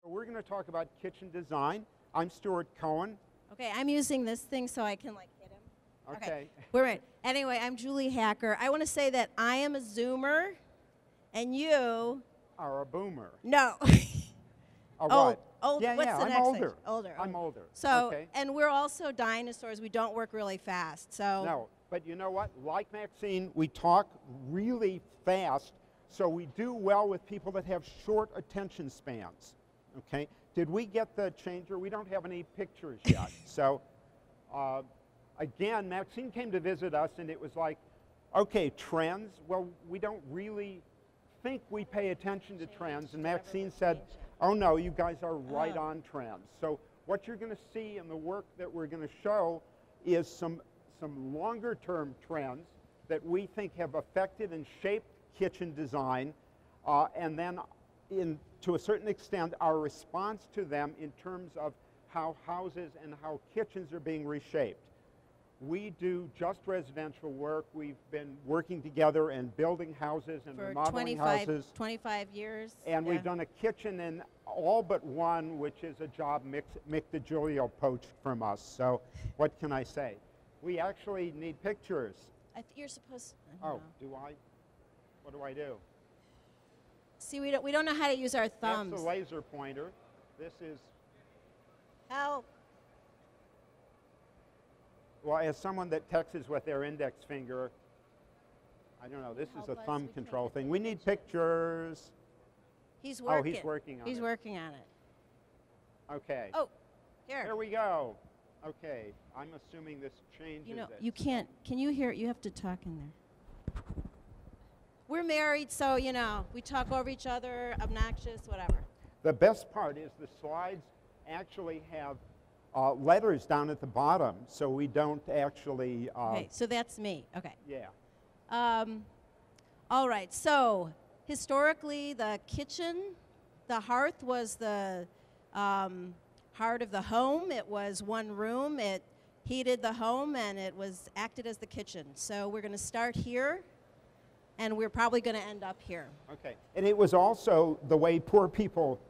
We're going to talk about kitchen design. I'm Stuart Cohen. Okay, I'm using this thing so I can like hit him. Okay. We're in. Anyway, I'm Julie Hacker. I want to say that I am a Zoomer, and you Are a boomer. no. A what? Old. Yeah, What's yeah, the I'm next older. thing? Older. I'm older. So, okay. and we're also dinosaurs. We don't work really fast. So. No, but you know what? Like Maxine, we talk really fast, so we do well with people that have short attention spans. Okay. Did we get the changer? We don't have any pictures yet. So, again, Maxine came to visit us, and it was like, okay, trends. Well, we don't really think we pay attention to trends. And Maxine said, oh no, you guys are right on trends. So what you're going to see in the work that we're going to show is some longer term trends that we think have affected and shaped kitchen design, and then to a certain extent our response to them in terms of how houses and how kitchens are being reshaped. We do just residential work. We've been working together and building houses and for remodeling houses. 25 years. And we've done a kitchen in all but one, which is a job Mick DiGiulio poached from us. So what can I say? We actually need pictures. You're supposed to. Oh, do I? What do I do? See, we don't know how to use our thumbs. That's the laser pointer. This is... Help. Well, as someone that texts with their index finger, I don't know, this is a thumb control thing. We need pictures. He's working. Oh, he's working on it. He's working on it. Okay. Oh, here. There we go. Okay. I'm assuming this changes You know, it. you can't. Can you hear it? You have to talk in there. We're married, so, you know, we talk over each other, obnoxious, whatever. The best part is the slides actually have letters down at the bottom, so we don't actually... okay, so that's me. Okay. Yeah. All right, so historically the kitchen, the hearth was the heart of the home. It was one room. It heated the home, and it was acted as the kitchen. So we're going to start here, and we're probably going to end up here. Okay. And it was also the way poor people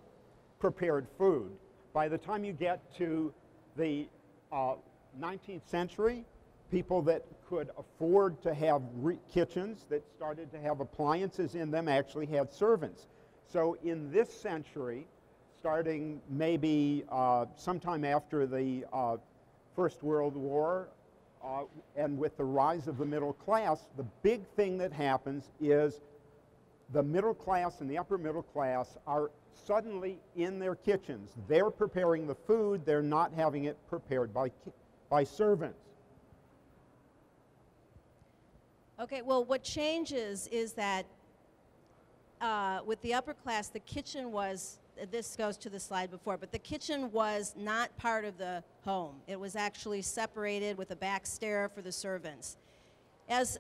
prepared food. By the time you get to the 19th century, people that could afford to have kitchens that started to have appliances in them actually had servants. So in this century, starting maybe sometime after the First World War, and with the rise of the middle class, the big thing that happens is the middle class and the upper middle class are suddenly in their kitchens. They're preparing the food. They're not having it prepared by servants. Okay, well, what changes is that with the upper class, the kitchen was, this goes to the slide before, but the kitchen was not part of the home. It was actually separated with a back stair for the servants. As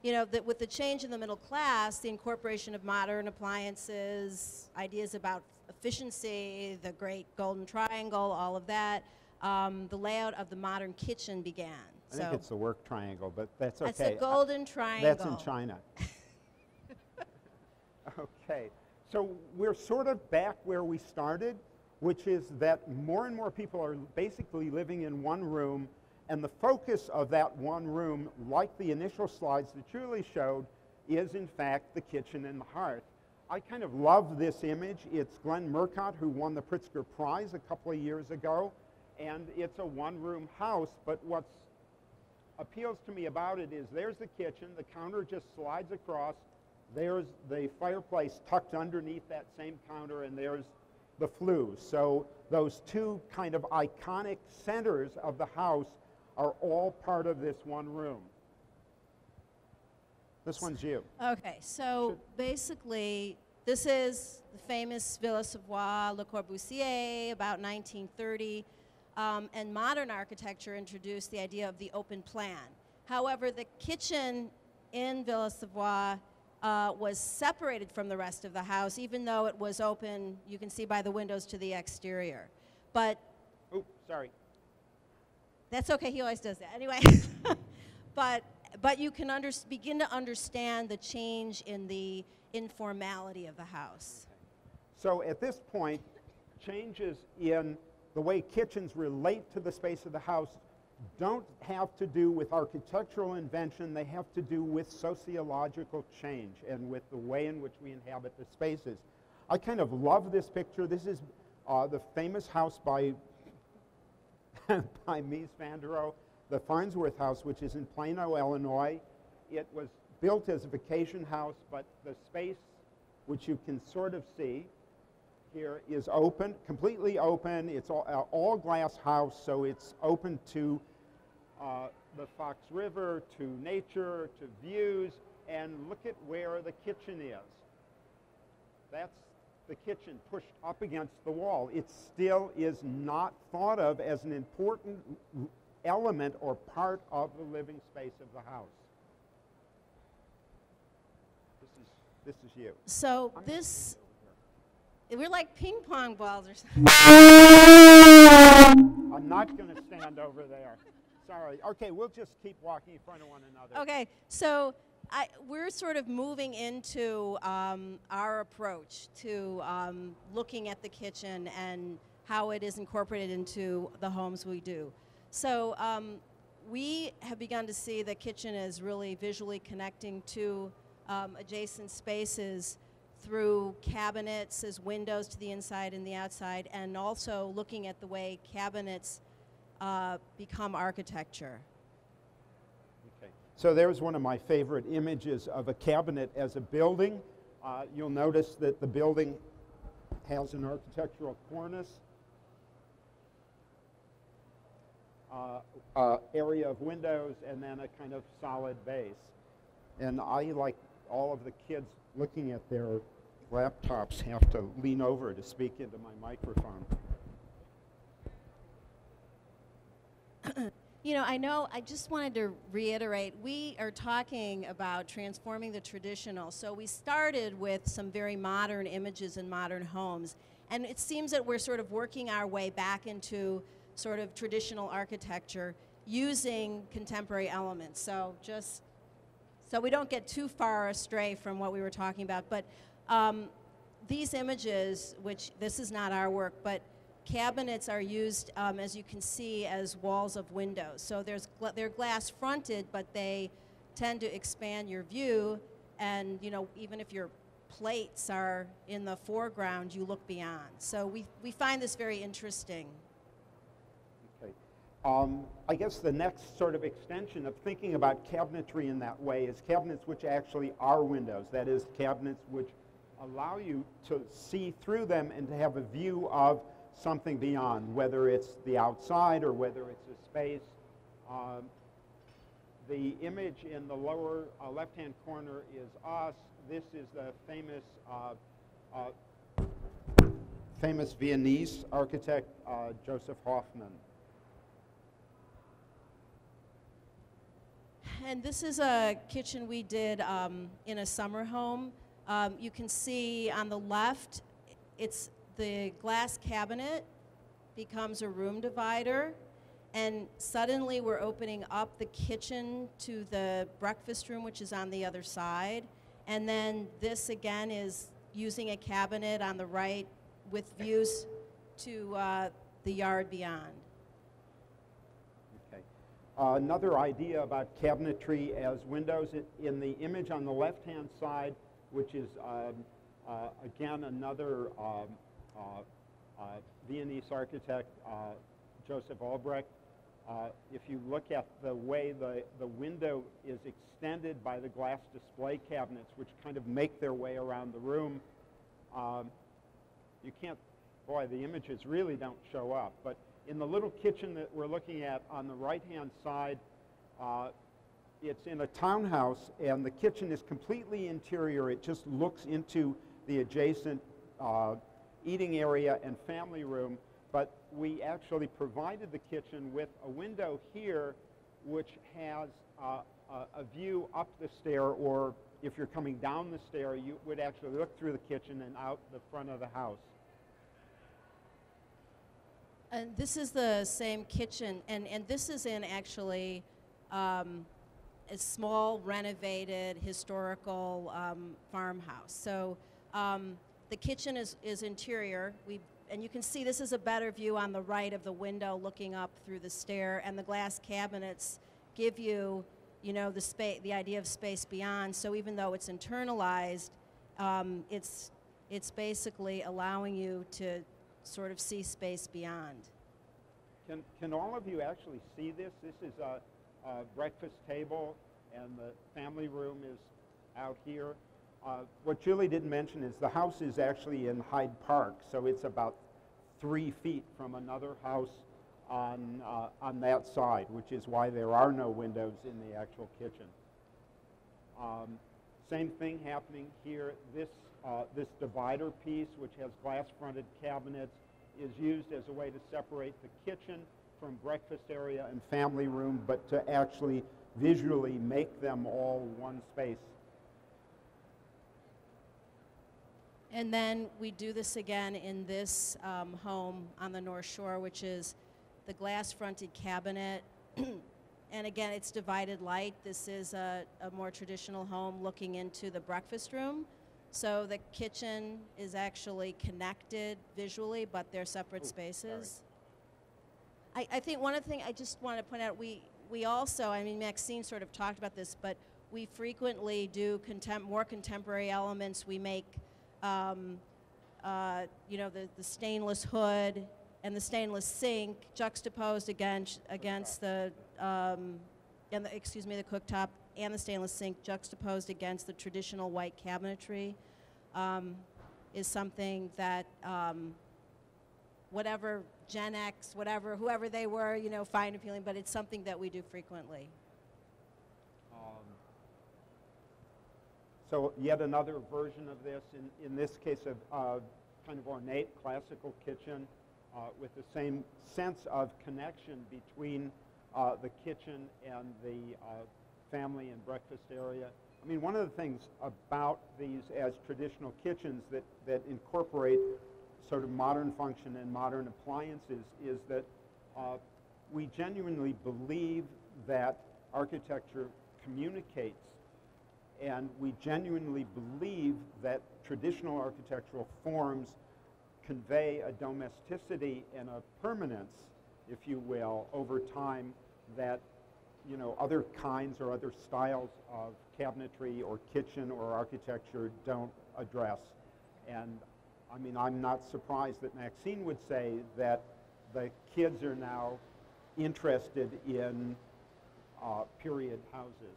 you know, with the change in the middle class, the incorporation of modern appliances, ideas about efficiency, the great golden triangle, all of that, the layout of the modern kitchen began. I think it's the work triangle, but that's okay. That's the golden triangle. That's in China. Okay. So we're sort of back where we started, which is that more and more people are basically living in one room, and the focus of that one room, like the initial slides that Julie showed, is in fact the kitchen and the hearth. I kind of love this image. It's Glenn Murcott, who won the Pritzker Prize a couple of years ago, and it's a one-room house, but what appeals to me about it is there's the kitchen, the counter just slides across, there's the fireplace tucked underneath that same counter, and there's the flue. So those two kind of iconic centers of the house are all part of this one room. This one's you. Okay, so basically, this is the famous Villa Savoye, Le Corbusier, about 1930, and modern architecture introduced the idea of the open plan. However, the kitchen in Villa Savoye was separated from the rest of the house, even though it was open, you can see by the windows, to the exterior. But oops, sorry. That's okay, he always does that. Anyway, but you can begin to understand the change in the informality of the house. So at this point, changes in the way kitchens relate to the space of the house don't have to do with architectural invention, they have to do with sociological change and with the way in which we inhabit the spaces. I kind of love this picture. This is the famous house by Mies van der Rohe, the Farnsworth House, which is in Plano, Illinois. It was built as a vacation house, but the space, which you can sort of see here, is open, completely open. It's all glass house, so it's open to the Fox River, to nature, to views, and look at where the kitchen is. That's the kitchen pushed up against the wall. It still is not thought of as an important element or part of the living space of the house. This is you. So this, we're like ping pong balls or something. I'm not going to stand over there. Sorry. Okay, we'll just keep walking in front of one another. Okay, so we're sort of moving into our approach to looking at the kitchen and how it is incorporated into the homes we do. So we have begun to see the kitchen as really visually connecting to adjacent spaces through cabinets as windows to the inside and the outside, and also looking at the way cabinets become architecture. Okay. So there's one of my favorite images of a cabinet as a building. You'll notice that the building has an architectural cornice, area of windows, and then a kind of solid base. And I, like all of the kids looking at their laptops, have to lean over to speak into my microphone. You know, I just wanted to reiterate, we are talking about transforming the traditional. So we started with some very modern images in modern homes. And it seems that we're sort of working our way back into sort of traditional architecture using contemporary elements. So just so we don't get too far astray from what we were talking about. But these images, which this is not our work, but cabinets are used, as you can see, as walls of windows. So they're glass fronted, but they tend to expand your view. And you know, even if your plates are in the foreground, you look beyond. So we find this very interesting. Okay. I guess the next sort of extension of thinking about cabinetry in that way is cabinets which actually are windows. That is, cabinets which allow you to see through them and to have a view of something beyond, whether it's the outside or whether it's a space. The image in the lower left-hand corner is us. This is the famous Viennese architect, Joseph Hoffmann. And this is a kitchen we did in a summer home. You can see on the left, it's the glass cabinet becomes a room divider, and suddenly we're opening up the kitchen to the breakfast room, which is on the other side. And then this again is using a cabinet on the right with views to the yard beyond. Okay. Another idea about cabinetry as windows, in the image on the left-hand side, which is again another Viennese architect, Joseph Albrecht. If you look at the way the window is extended by the glass display cabinets, which kind of make their way around the room, you can't, boy, the images really don't show up. But in the little kitchen that we're looking at on the right-hand side, it's in a townhouse, and the kitchen is completely interior. It just looks into the adjacent eating area and family room, but we actually provided the kitchen with a window here which has a view up the stair, or if you're coming down the stair, you would actually look through the kitchen and out the front of the house. And this is the same kitchen, and this is in actually a small renovated historical farmhouse. So the kitchen is interior. We and you can see this is a better view on the right of the window looking up through the stair, and the glass cabinets give you, you know, the idea of space beyond. So even though it's internalized, it's basically allowing you to sort of see space beyond. Can all of you actually see this? This is a breakfast table, and the family room is out here. What Julie didn't mention is the house is actually in Hyde Park, so it's about 3 feet from another house on that side, which is why there are no windows in the actual kitchen. Same thing happening here. This divider piece, which has glass-fronted cabinets, is used as a way to separate the kitchen from breakfast area and family room, but to actually visually make them all one space. And then we do this again in this home on the North Shore, which is the glass-fronted cabinet. And again, it's divided light. This is a more traditional home looking into the breakfast room. So the kitchen is actually connected visually, but they're separate spaces. I think one of the things I just want to point out, we also, I mean, Maxine sort of talked about this, but we frequently do more contemporary elements. We make, you know, the stainless hood and the stainless sink juxtaposed against the excuse me, the cooktop and the stainless sink juxtaposed against the traditional white cabinetry is something that whatever Gen X, whoever they were, you know, find appealing, but it's something that we do frequently. So yet another version of this, in this case of kind of ornate classical kitchen with the same sense of connection between the kitchen and the family and breakfast area. I mean, one of the things about these as traditional kitchens that incorporate sort of modern function and modern appliances is that we genuinely believe that architecture communicates, and we genuinely believe that traditional architectural forms convey a domesticity and a permanence, if you will, over time that, you know, other kinds or other styles of cabinetry or kitchen or architecture don't address. And I mean, I'm not surprised that Maxine would say that the kids are now interested in period houses.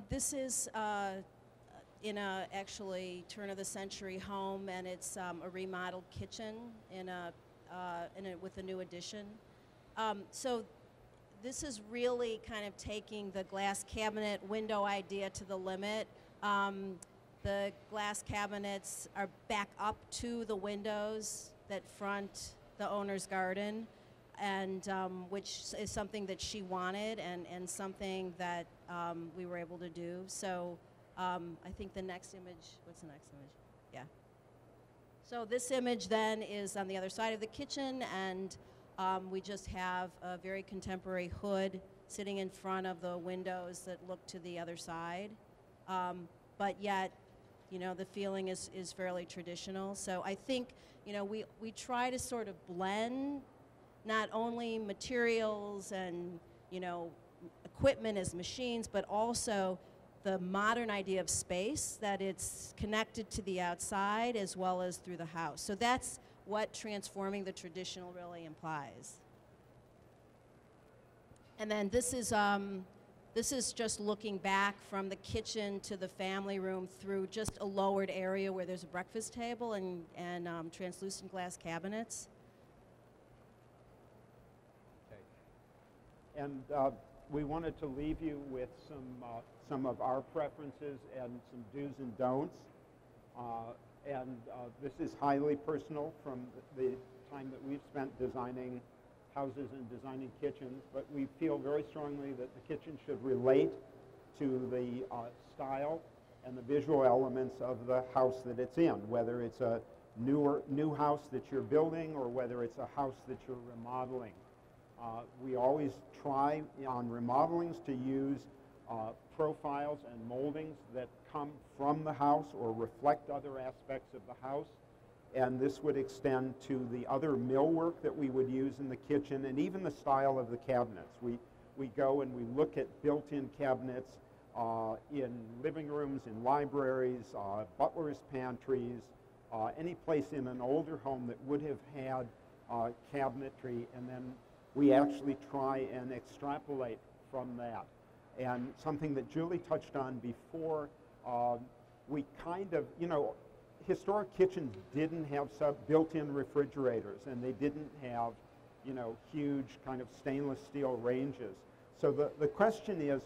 This is in a actually turn-of-the-century home, and it's a remodeled kitchen with a new addition. So this is really kind of taking the glass cabinet window idea to the limit. The glass cabinets are back up to the windows that front the owner's garden, and which is something that she wanted and something that we were able to do. So I think the next image, what's the next image? Yeah. So this image then is on the other side of the kitchen, and we just have a very contemporary hood sitting in front of the windows that look to the other side. But yet, you know, the feeling is fairly traditional. So I think, you know, we try to sort of blend not only materials and, you know, equipment as machines, but also the modern idea of space, that it's connected to the outside as well as through the house. So that's what transforming the traditional really implies. And then this is just looking back from the kitchen to the family room through just a lowered area where there's a breakfast table and translucent glass cabinets. Okay. And we wanted to leave you with some of our preferences and some do's and don'ts. This is highly personal from the time that we've spent designing houses and designing kitchens, but we feel very strongly that the kitchen should relate to the style and the visual elements of the house that it's in, whether it's a new house that you're building or whether it's a house that you're remodeling. We always try on remodelings to use profiles and moldings that come from the house or reflect other aspects of the house. and this would extend to the other millwork that we would use in the kitchen, and even the style of the cabinets. We go and we look at built-in cabinets in living rooms, in libraries, butlers' pantries, any place in an older home that would have had cabinetry, and then we actually try and extrapolate from that. And something that Julie touched on before, we kind of, you know, historic kitchens didn't have built-in refrigerators, and they didn't have, you know, huge kind of stainless steel ranges. So the question is,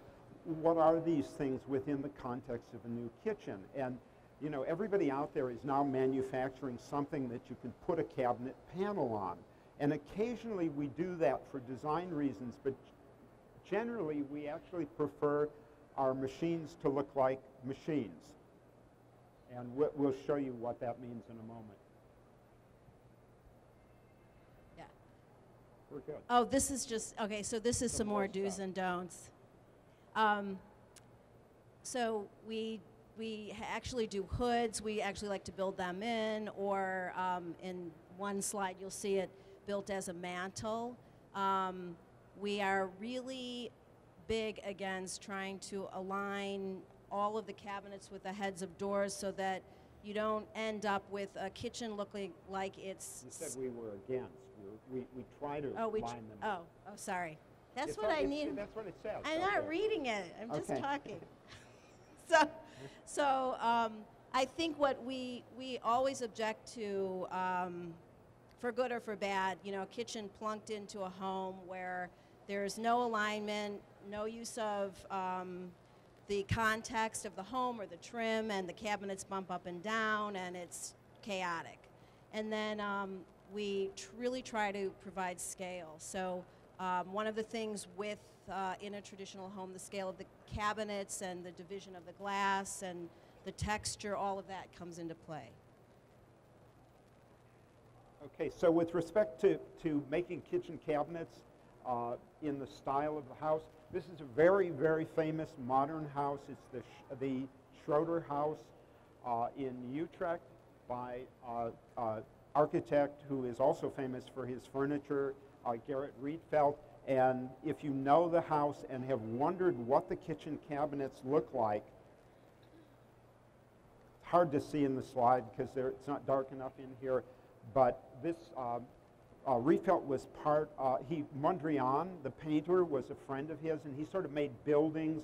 what are these things within the context of a new kitchen? And, you know, everybody out there is now manufacturing something that you can put a cabinet panel on. And occasionally we do that for design reasons, but generally we actually prefer our machines to look like machines. And we'll show you what that means in a moment. Yeah. We're good. Oh, this is just, okay, so this is some more do's and don'ts. So we actually do hoods. We actually like to build them in, or in one slide you'll see it built as a mantle. We are really big against trying to align all of the cabinets with the heads of doors so that you don't end up with a kitchen looking like it's... You said we were against. We try to line them up. Oh, sorry. That's what I need. That's what it says. I'm not reading it. I'm just Okay. talking. So I think what we always object to, for good or for bad, you know, a kitchen plunked into a home where there's no alignment, no use of the context of the home or the trim, and the cabinets bump up and down, and it's chaotic. And then we really try to provide scale. So one of the things with in a traditional home, the scale of the cabinets and the division of the glass and the texture, all of that comes into play. Okay, so with respect to making kitchen cabinets in the style of the house, this is a very, very famous modern house. It's the Schroeder House in Utrecht by architect who is also famous for his furniture, Gerrit Rietveld. And if you know the house and have wondered what the kitchen cabinets look like, it's hard to see in the slide because it's not dark enough in here, but this Rietveld was Mondrian, the painter, was a friend of his, and he sort of made buildings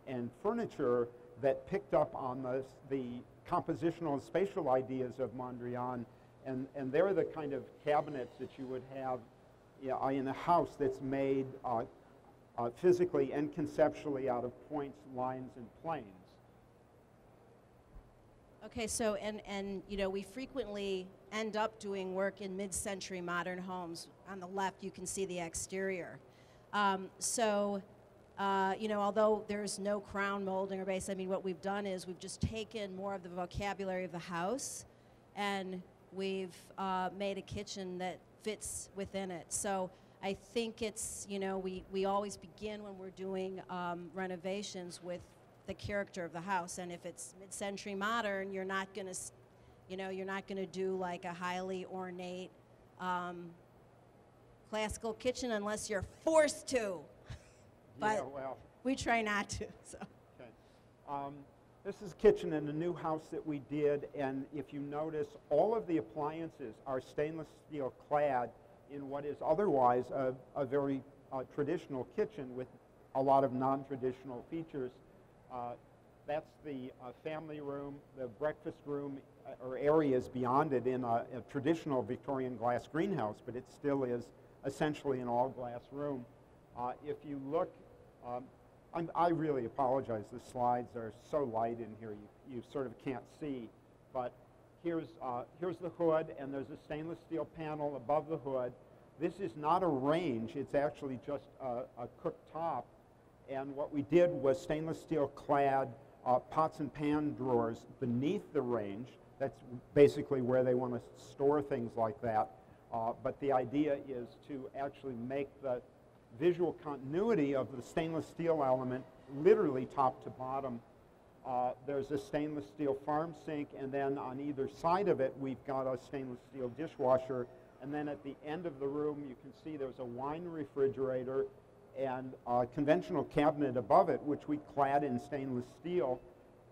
and furniture that picked up on the compositional and spatial ideas of Mondrian, and they're the kind of cabinets that you would have in a house that's made physically and conceptually out of points, lines, and planes. Okay, so and you know, we frequently end up doing work in mid-century modern homes. On the left, you can see the exterior. You know, although there's no crown molding or base, I mean, what we've done is we've just taken more of the vocabulary of the house, and we've made a kitchen that fits within it. So I think it's, you know, we always begin when we're doing renovations with the character of the house, and if it's mid-century modern, you're not going to, you know, you're not going to do like a highly ornate classical kitchen unless you're forced to. But yeah, well, we try not to. So. Okay. This is a kitchen in a new house that we did, and if you notice, all of the appliances are stainless steel clad in what is otherwise a very traditional kitchen with a lot of non-traditional features. That's the family room, the breakfast room, or areas beyond it in a traditional Victorian glass greenhouse, but it still is essentially an all-glass room. If you look, I really apologize. The slides are so light in here, you sort of can't see. But here's the hood, and there's a stainless steel panel above the hood. This is not a range. It's actually just a cooktop. And what we did was stainless steel clad pots and pan drawers beneath the range. That's basically where they want to store things like that. But the idea is to actually make the visual continuity of the stainless steel element literally top to bottom There's a stainless steel farm sink, and then on either side of it, we've got a stainless steel dishwasher. And then at the end of the room, you can see there's a wine refrigerator and a conventional cabinet above it, which we clad in stainless steel,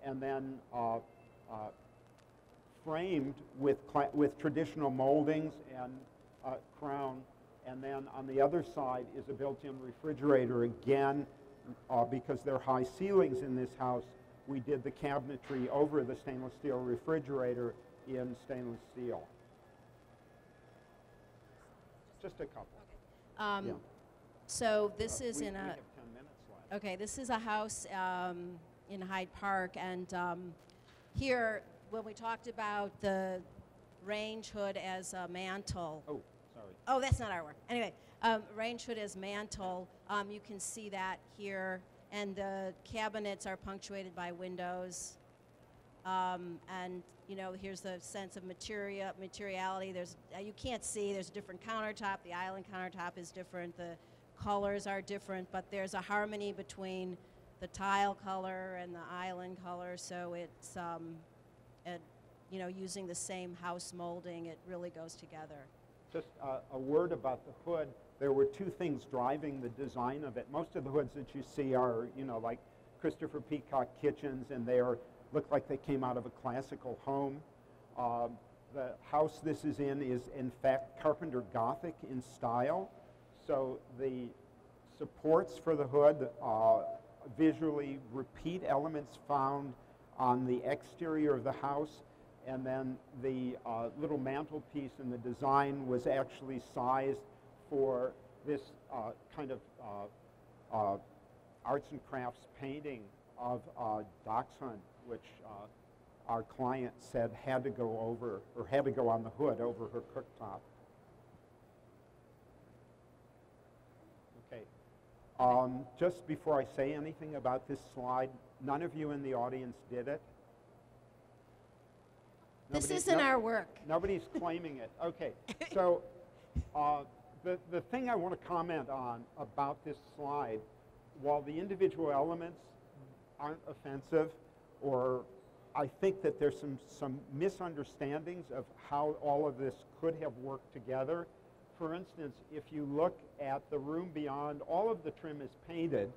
and then framed with traditional moldings and crown. And then on the other side is a built-in refrigerator. Again, because there are high ceilings in this house, we did the cabinetry over the stainless steel refrigerator in stainless steel. Just a couple. Okay. Yeah. So this is we in a. have 10 minutes left. Okay, this is a house in Hyde Park, and here, when we talked about the range hood as a mantle. Oh, sorry. Oh, that's not our work. Anyway, range hood as mantle. You can see that here, and the cabinets are punctuated by windows. And you know, here's the sense of materiality. There's you can't see. There's a different countertop. The island countertop is different. The colors are different, but there's a harmony between the tile color and the island color. So it's you know, using the same house molding, it really goes together. Just a word about the hood. There were two things driving the design of it. Most of the hoods that you see are, you know, like Christopher Peacock kitchens, and they look like they came out of a classical home. The house this is in fact, Carpenter Gothic in style. So the supports for the hood visually repeat elements found on the exterior of the house, and then the little mantelpiece in the design was actually sized for this kind of arts and crafts painting of Dachshund, which our client said had to go over, or had to go on the hood over her cooktop. Okay. Just before I say anything about this slide, none of you in the audience did it. This isn't our work. Nobody's claiming it. Okay. So the thing I want to comment on about this slide, while the individual elements aren't offensive, or I think that there's some misunderstandings of how all of this could have worked together. For instance, if you look at the room beyond, all of the trim is painted,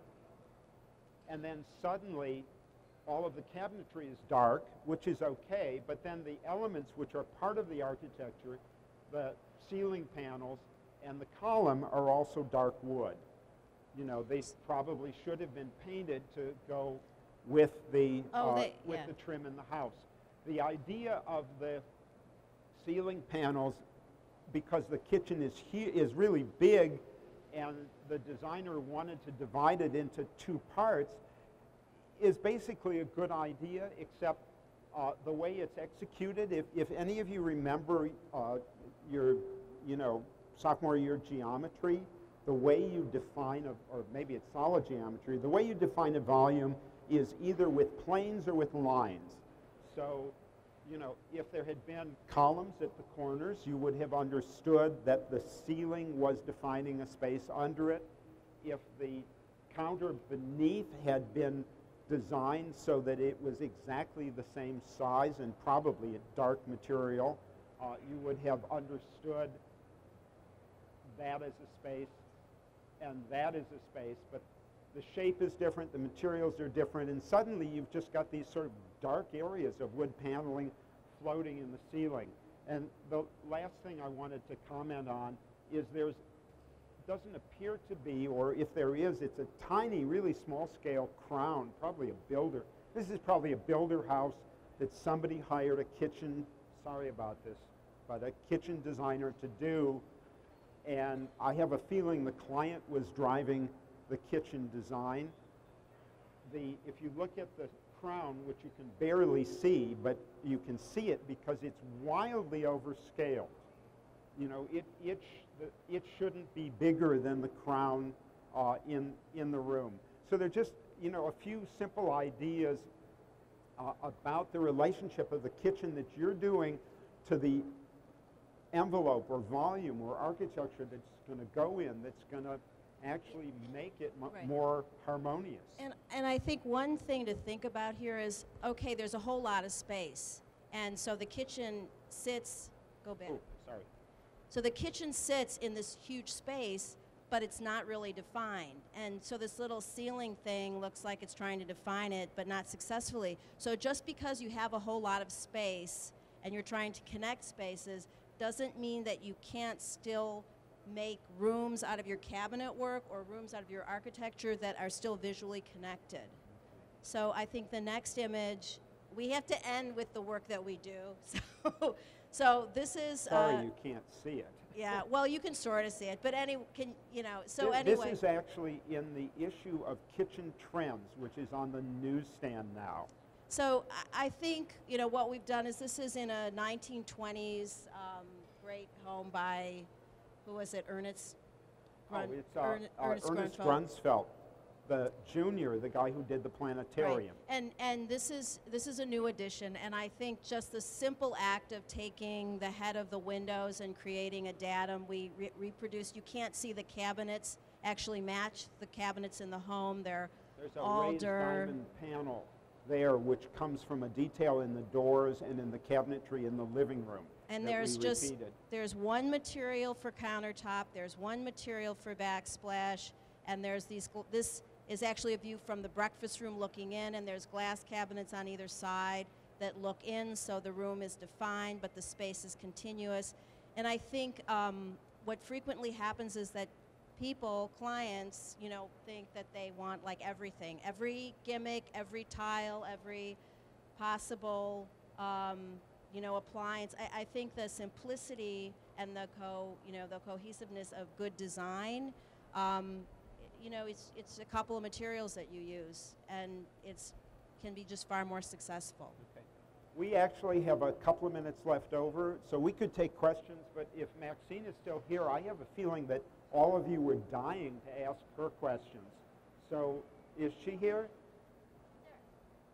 and then suddenly all of the cabinetry is dark, which is okay, but then the elements which are part of the architecture, the ceiling panels and the column, are also dark wood. You know, they probably should have been painted to go with the the trim in the house. The idea of the ceiling panels, because the kitchen is really big, and the designer wanted to divide it into two parts, is basically a good idea, except the way it's executed. If any of you remember your, you know, sophomore year geometry, the way you define or maybe it's solid geometry, the way you define a volume is either with planes or with lines. So, you know, if there had been columns at the corners, you would have understood that the ceiling was defining a space under it. If the counter beneath had been designed so that it was exactly the same size and probably a dark material, you would have understood that as a space and that is a space, but the shape is different, the materials are different, and suddenly you've just got these sort of dark areas of wood paneling floating in the ceiling. And the last thing I wanted to comment on is doesn't appear to be, or if there is, it's a tiny, really small scale crown, probably a builder. This is probably a builder house that somebody hired a kitchen, sorry about this, but a kitchen designer to do. And I have a feeling the client was driving the kitchen design. If you look at the crown, which you can barely see, but you can see it because it's wildly overscaled. You know, it shouldn't be bigger than the crown in the room. So they're just, you know, a few simple ideas about the relationship of the kitchen that you're doing to the envelope or volume or architecture that's going to go in, that's going to actually make it Right. more harmonious. And I think one thing to think about here is, okay, there's a whole lot of space. And so the kitchen sits, go back. Oh, sorry. So the kitchen sits in this huge space, but it's not really defined. And so this little ceiling thing looks like it's trying to define it, but not successfully. So just because you have a whole lot of space and you're trying to connect spaces doesn't mean that you can't still make rooms out of your cabinet work or rooms out of your architecture that are still visually connected. So I think the next image, we have to end with the work that we do. So this is... Sorry, you can't see it. Yeah, well, you can sort of see it, but so This anyway. is actually in the issue of Kitchen Trends, which is on the newsstand now. So I think, what we've done is this is in a 1920s great home by, who was it, Ernest Ernest Grunsfeld, the junior, the guy who did the planetarium. Right. And this is a new addition, and I think just the simple act of taking the head of the windows and creating a datum, we reproduced. You can't see the cabinets actually match the cabinets in the home. There's a raised diamond panel there, which comes from a detail in the doors and in the cabinetry in the living room. And there's one material for countertop, there's one material for backsplash, and there's this is actually a view from the breakfast room looking in, and there's glass cabinets on either side that look in, so the room is defined, but the space is continuous. And I think what frequently happens is that people, clients, think that they want like everything, every gimmick, every tile, every possible, appliance. I think the simplicity and the cohesiveness of good design, it's a couple of materials that you use, and can be just far more successful. Okay. We actually have a couple of minutes left over, so we could take questions, but if Maxine is still here, I have a feeling that all of you were dying to ask her questions. So, is she here?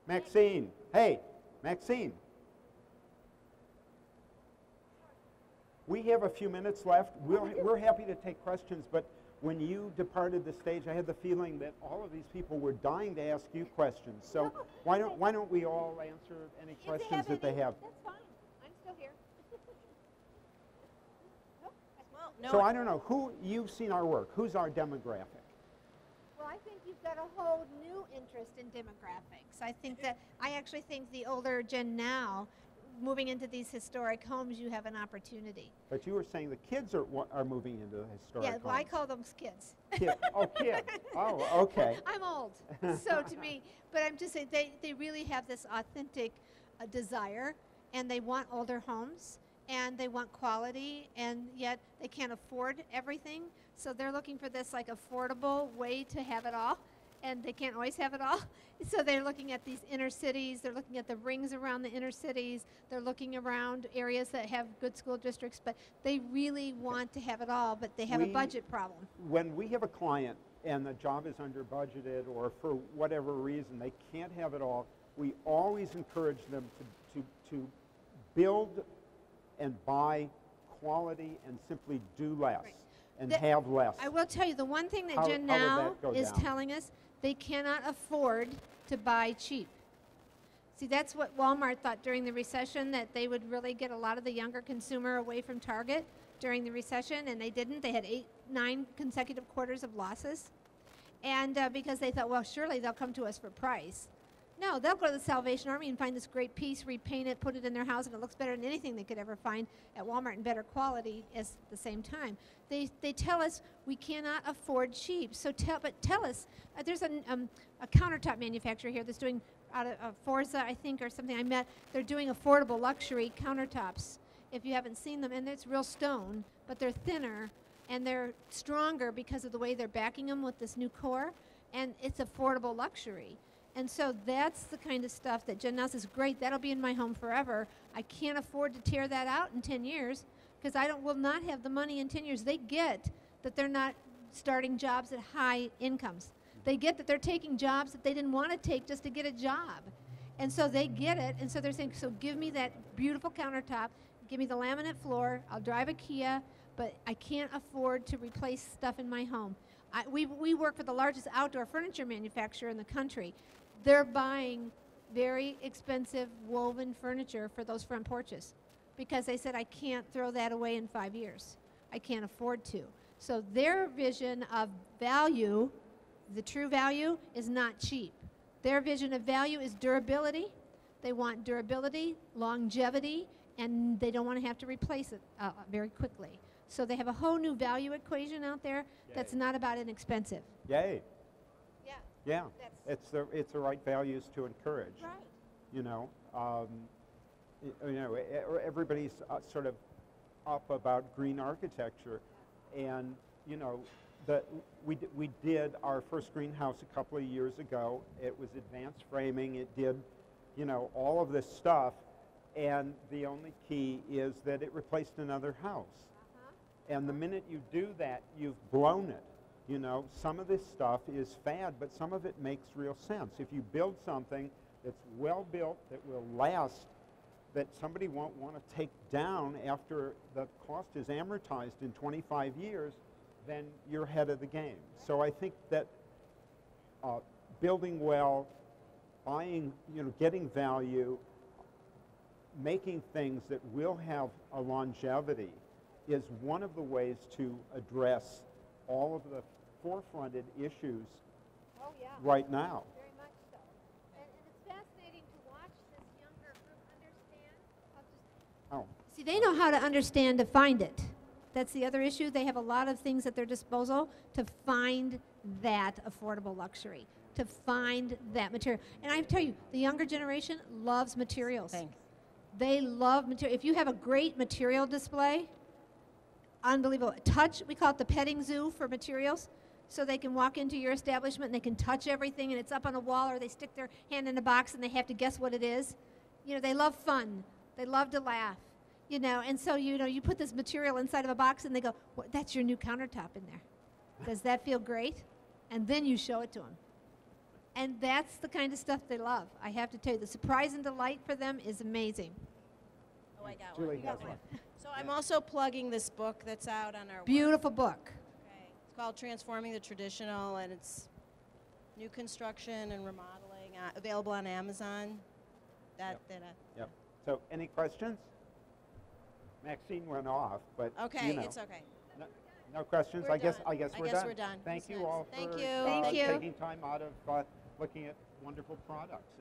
Maxine. Hey, Maxine. We have a few minutes left. We're happy to take questions, but when you departed the stage, I had the feeling that all of these people were dying to ask you questions. So why don't we all answer any questions that they have? That's fine. I'm still here. So I don't know, you've seen our work. Who's our demographic? Well, I think you've got a whole new interest in demographics. I actually think the older gen now, moving into these historic homes, you have an opportunity. But you were saying the kids are moving into the historic homes. Yeah, well, I call them kids. Kids. Oh, kids. Oh, okay. I'm old, so to me, but I'm just saying they really have this authentic desire, and they want older homes, and they want quality, and yet they can't afford everything. So they're looking for this like affordable way to have it all, and they can't always have it all. So they're looking at these inner cities, they're looking at the rings around the inner cities, they're looking around areas that have good school districts, but they really want to have it all, but they have a budget problem. When we have a client and the job is under budgeted, or for whatever reason they can't have it all, we always encourage them to build and buy quality and simply do less. Right. And have less. I will tell you, the one thing that Jen now is telling us, they cannot afford to buy cheap. See, that's what Walmart thought during the recession, that they would really get a lot of the younger consumer away from Target during the recession, and they didn't. They had 8-9 consecutive quarters of losses. And because they thought, well, surely they'll come to us for price. No, they'll go to the Salvation Army and find this great piece, repaint it, put it in their house, and it looks better than anything they could ever find at Walmart, and better quality at the same time. They tell us we cannot afford cheap. So tell us, there's a countertop manufacturer here that's doing out of Forza, I think, or something I met. They're doing affordable luxury countertops. If you haven't seen them, and it's real stone, but they're thinner and they're stronger because of the way they're backing them with this new core, and it's affordable luxury. And so that's the kind of stuff that Jen now says, great, that'll be in my home forever. I can't afford to tear that out in 10 years because will not have the money in 10 years. They get that they're not starting jobs at high incomes. They get that they're taking jobs that they didn't want to take just to get a job. And so they get it, and so they're saying, so give me that beautiful countertop, give me the laminate floor, I'll drive a Kia, but I can't afford to replace stuff in my home. We work for the largest outdoor furniture manufacturer in the country. They're buying very expensive woven furniture for those front porches because they said, I can't throw that away in 5 years. I can't afford to. So their vision of value, the true value, is not cheap. Their vision of value is durability. They want durability, longevity, and they don't want to have to replace it very quickly. So they have a whole new value equation out there that's not about inexpensive. Yay. Yeah. Yeah. It's the right values to encourage. Right. You know, everybody's sort of up about green architecture, and you know, we did our first greenhouse a couple of years ago. It was advanced framing. It did, you know, all of this stuff, and the only key is that it replaced another house. And the minute you do that, you've blown it. You know, some of this stuff is fad, but some of it makes real sense. If you build something that's well built, that will last, that somebody won't want to take down after the cost is amortized in 25 years, then you're ahead of the game. So I think that building well, buying, you know, getting value, making things that will have a longevity is one of the ways to address all of the forefronted issues right now. Very much so. And it's fascinating to watch this younger group understand. See, they know how to understand to find it. That's the other issue. They have a lot of things at their disposal to find that affordable luxury, to find that material. And I tell you, the younger generation loves materials. Thanks. They love material. If you have a great material display, unbelievable. Touch, we call it the petting zoo for materials. So they can walk into your establishment and they can touch everything and it's up on a wall, or they stick their hand in a box and they have to guess what it is. You know, they love fun. They love to laugh. You know, and so, you know, you put this material inside of a box and they go, well, that's your new countertop in there. Does that feel great? And then you show it to them. And that's the kind of stuff they love. I have to tell you, the surprise and delight for them is amazing. Oh, I got Julie one. has one. So I'm also plugging this book that's out on our Beautiful book. Okay. It's called Transforming the Traditional, and it's new construction and remodeling, available on Amazon. Yep. So any questions? Maxine went off, but Okay, you know. it's okay. No questions? We're I guess done. we're done. We're done. Thank you Thanks. all Thank for you. Thank you. taking time out of looking at wonderful products.